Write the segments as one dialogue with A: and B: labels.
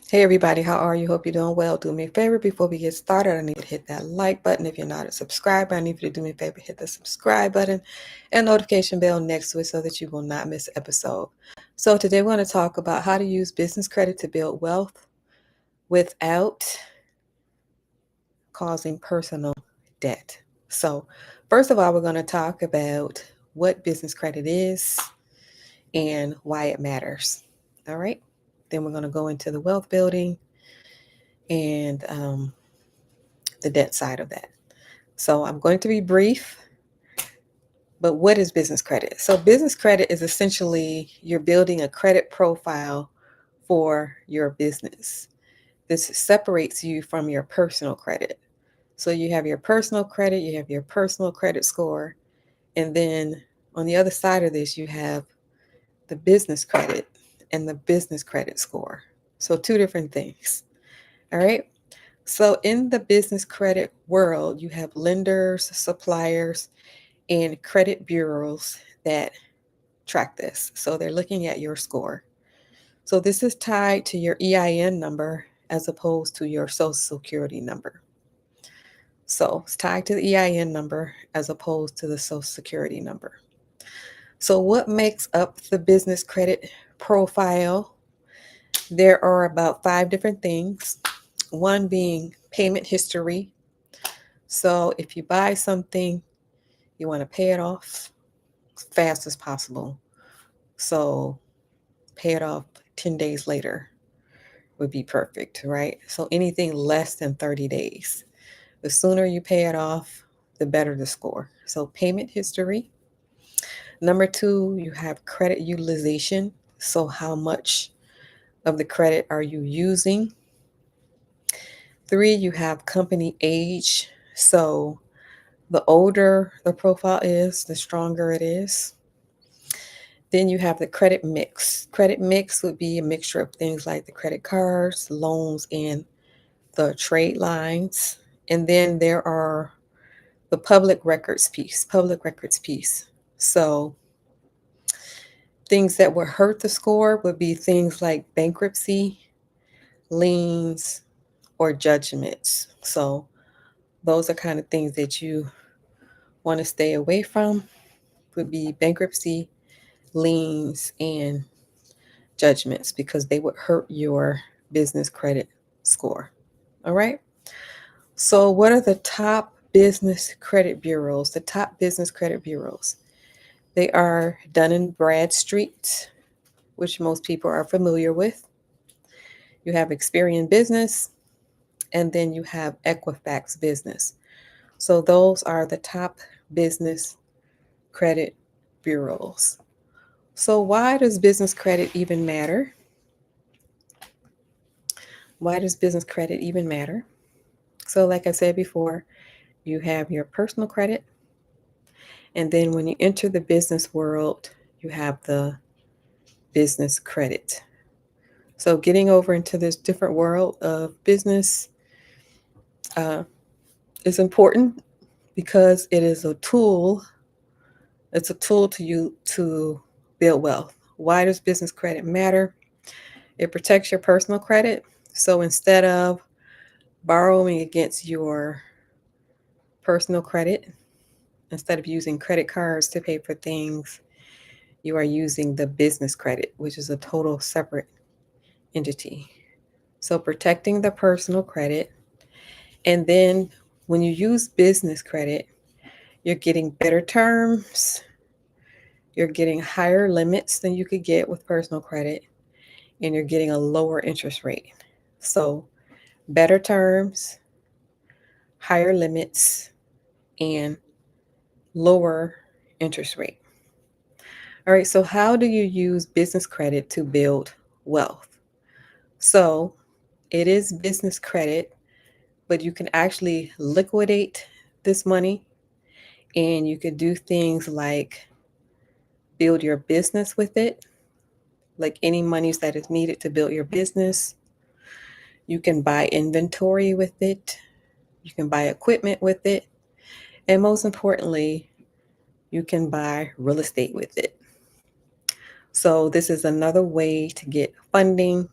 A: Hey everybody, how are you? Hope you're doing well. Do me a favor before we get started. I need you to hit that like button. If you're not a subscriber, I need you to do me a favor, hit the subscribe button and notification bell next to it so that you will not miss an episode. So today we're going to talk about how to use business credit to build wealth without causing personal debt. So first of all, we're going to talk about what business credit is and why it matters. All right. Then we're going to go into the wealth building and the debt side of that. So I'm going to be brief, but what is business credit? So business credit is essentially you're building a credit profile for your business. This separates you from your personal credit. So you have your personal credit, you have your personal credit score, and then on the other side of this, you have the business credit and the business credit score. So two different things. All right. So in the business credit world, you have lenders, suppliers, and credit bureaus that track this. So they're looking at your score. So this is tied to your EIN number as opposed to your social security number. So it's tied to the EIN number as opposed to the social security number. So what makes up the business credit profile? There are about 5 different things. One being payment history. So if you buy something, you want to pay it off as fast as possible. So pay it off 10 days later would be perfect, right? So anything less than 30 days. The sooner you pay it off, the better the score. So payment history. Number 2, you have credit utilization. So how much of the credit are you using? 3, you have company age. So the older the profile is, the stronger it is. Then you have the credit mix. Credit mix would be a mixture of things like the credit cards, loans, and the trade lines. And then there are the public records piece. So things that would hurt the score would be things like bankruptcy, liens, or judgments. So those are kind of things that you want to stay away from would be bankruptcy, liens, and judgments because they would hurt your business credit score. All right. So what are the top business credit bureaus? The top business credit bureaus. They are Dun& Bradstreet, which most people are familiar with. You have Experian Business, and then you have Equifax Business. So those are the top business credit bureaus. So why does business credit even matter? Why does business credit even matter? So like I said before, you have your personal credit, and then when you enter the business world, you have the business credit. So getting over into this different world of business is important because it is a tool. It's a tool to you to build wealth. Why does business credit matter? It protects your personal credit. So instead of borrowing against your personal credit, instead of using credit cards to pay for things, you are using the business credit, which is a total separate entity. So protecting the personal credit. And then when you use business credit, you're getting better terms. You're getting higher limits than you could get with personal credit, and you're getting a lower interest rate. So better terms, higher limits, and lower interest rate. All right, so how do you use business credit to build wealth? So it is business credit, but you can actually liquidate this money and you can do things like build your business with it, like any monies that is needed to build your business. You can buy inventory with it. You can buy equipment with it. And most importantly, you can buy real estate with it. So this is another way to get funding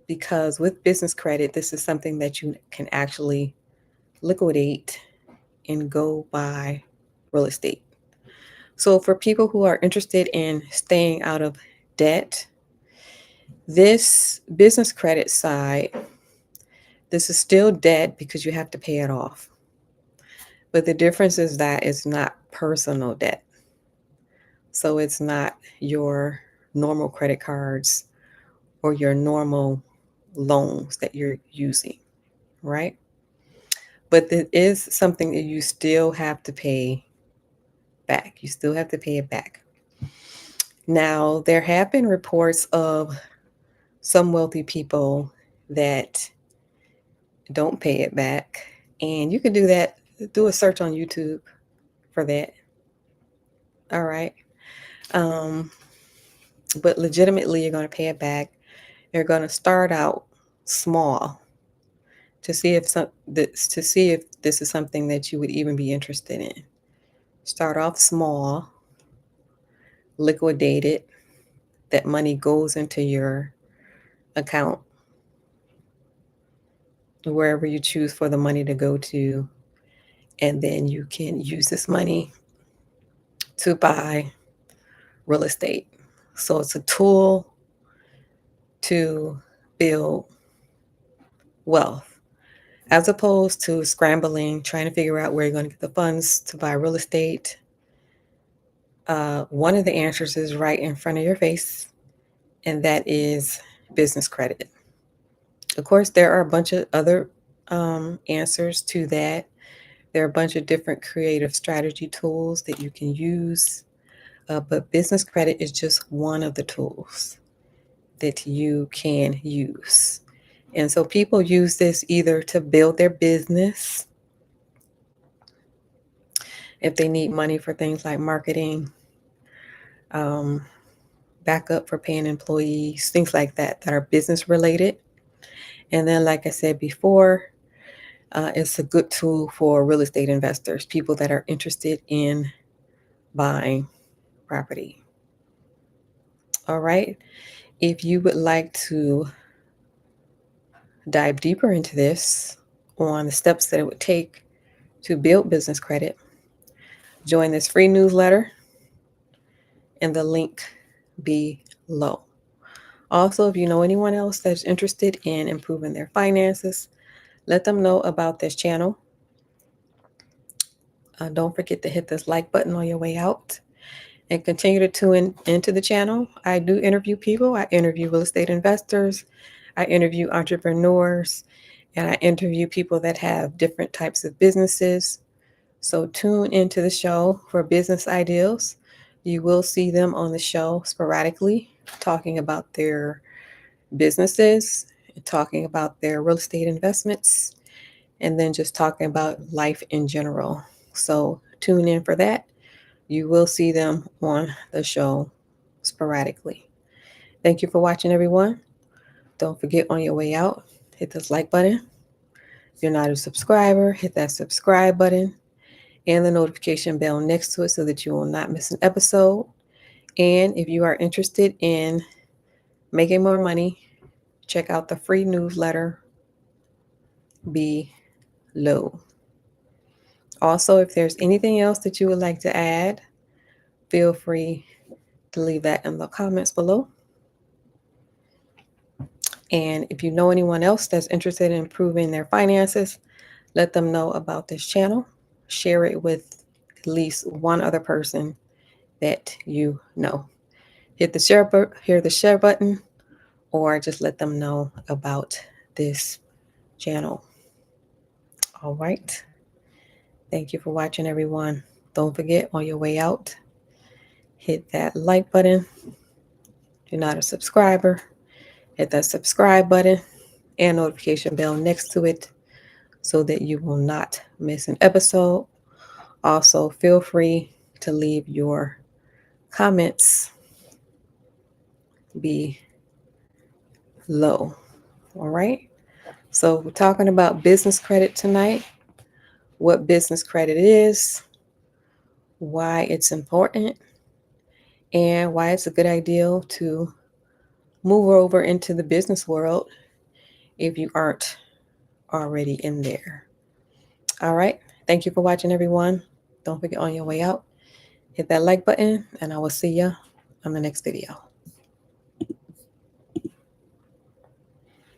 A: because with business credit, this is something that you can actually liquidate and go buy real estate. So, for people who are interested in staying out of debt, this business credit side, this is still debt because you have to pay it off. But the difference is that it's not personal debt. So, it's not your normal credit cards or your normal loans that you're using, right? But it is something that you still have to pay back. You still have to pay it back. Now, there have been reports of some wealthy people that don't pay it back. And you can do that, do a search on YouTube for that. All right. Um, but legitimately, you're going to pay it back. You're going to start out small to see if this is something that you would even be interested in. Start off small, liquidate it. That money goes into your account, wherever you choose for the money to go to, and then you can use this money to buy real estate. So it's a tool to build wealth as opposed to scrambling, trying to figure out where you're going to get the funds to buy real estate. One of the answers is right in front of your face, and that is business credit. Of course, there are a bunch of other answers to that. There are a bunch of different creative strategy tools that you can use, but business credit is just one of the tools that you can use. And so people use this either to build their business, if they need money for things like marketing, um, backup for paying employees, things like that that are business related. And then, like I said before, it's a good tool for real estate investors, people that are interested in buying property. All right. If you would like to dive deeper into this on the steps that it would take to build business credit, join this free newsletter in the link below. Also, if you know anyone else that's interested in improving their finances, let them know about this channel. Don't forget to hit this like button on your way out and continue to tune into the channel. I do interview people. I interview real estate investors. I interview entrepreneurs, and I interview people that have different types of businesses. So tune into the show for business ideals. You will see them on the show sporadically talking about their businesses, talking about their real estate investments, and then just talking about life in general. So tune in for that. You will see them on the show sporadically. Thank you for watching, everyone. Don't forget on your way out, hit this like button. If you're not a subscriber, hit that subscribe button and the notification bell next to it so that you will not miss an episode. And if you are interested in making more money, check out the free newsletter below. Also, if there's anything else that you would like to add, feel free to leave that in the comments below. And if you know anyone else that's interested in improving their finances, let them know about this channel. Share it with at least one other person that you know. Hit the share button, or just let them know about this channel. All right. Thank you for watching, everyone. Don't forget, on your way out, hit that like button. If you're not a subscriber, hit that subscribe button and notification bell next to it so that you will not miss an episode. Also, feel free to leave your comments below. All right. So we're talking about business credit tonight, what business credit is, why it's important, and why it's a good idea to move over into the business world if you aren't already in there. All right. Thank you for watching, everyone. Don't forget, on your way out, hit that like button, and I will see you on the next video.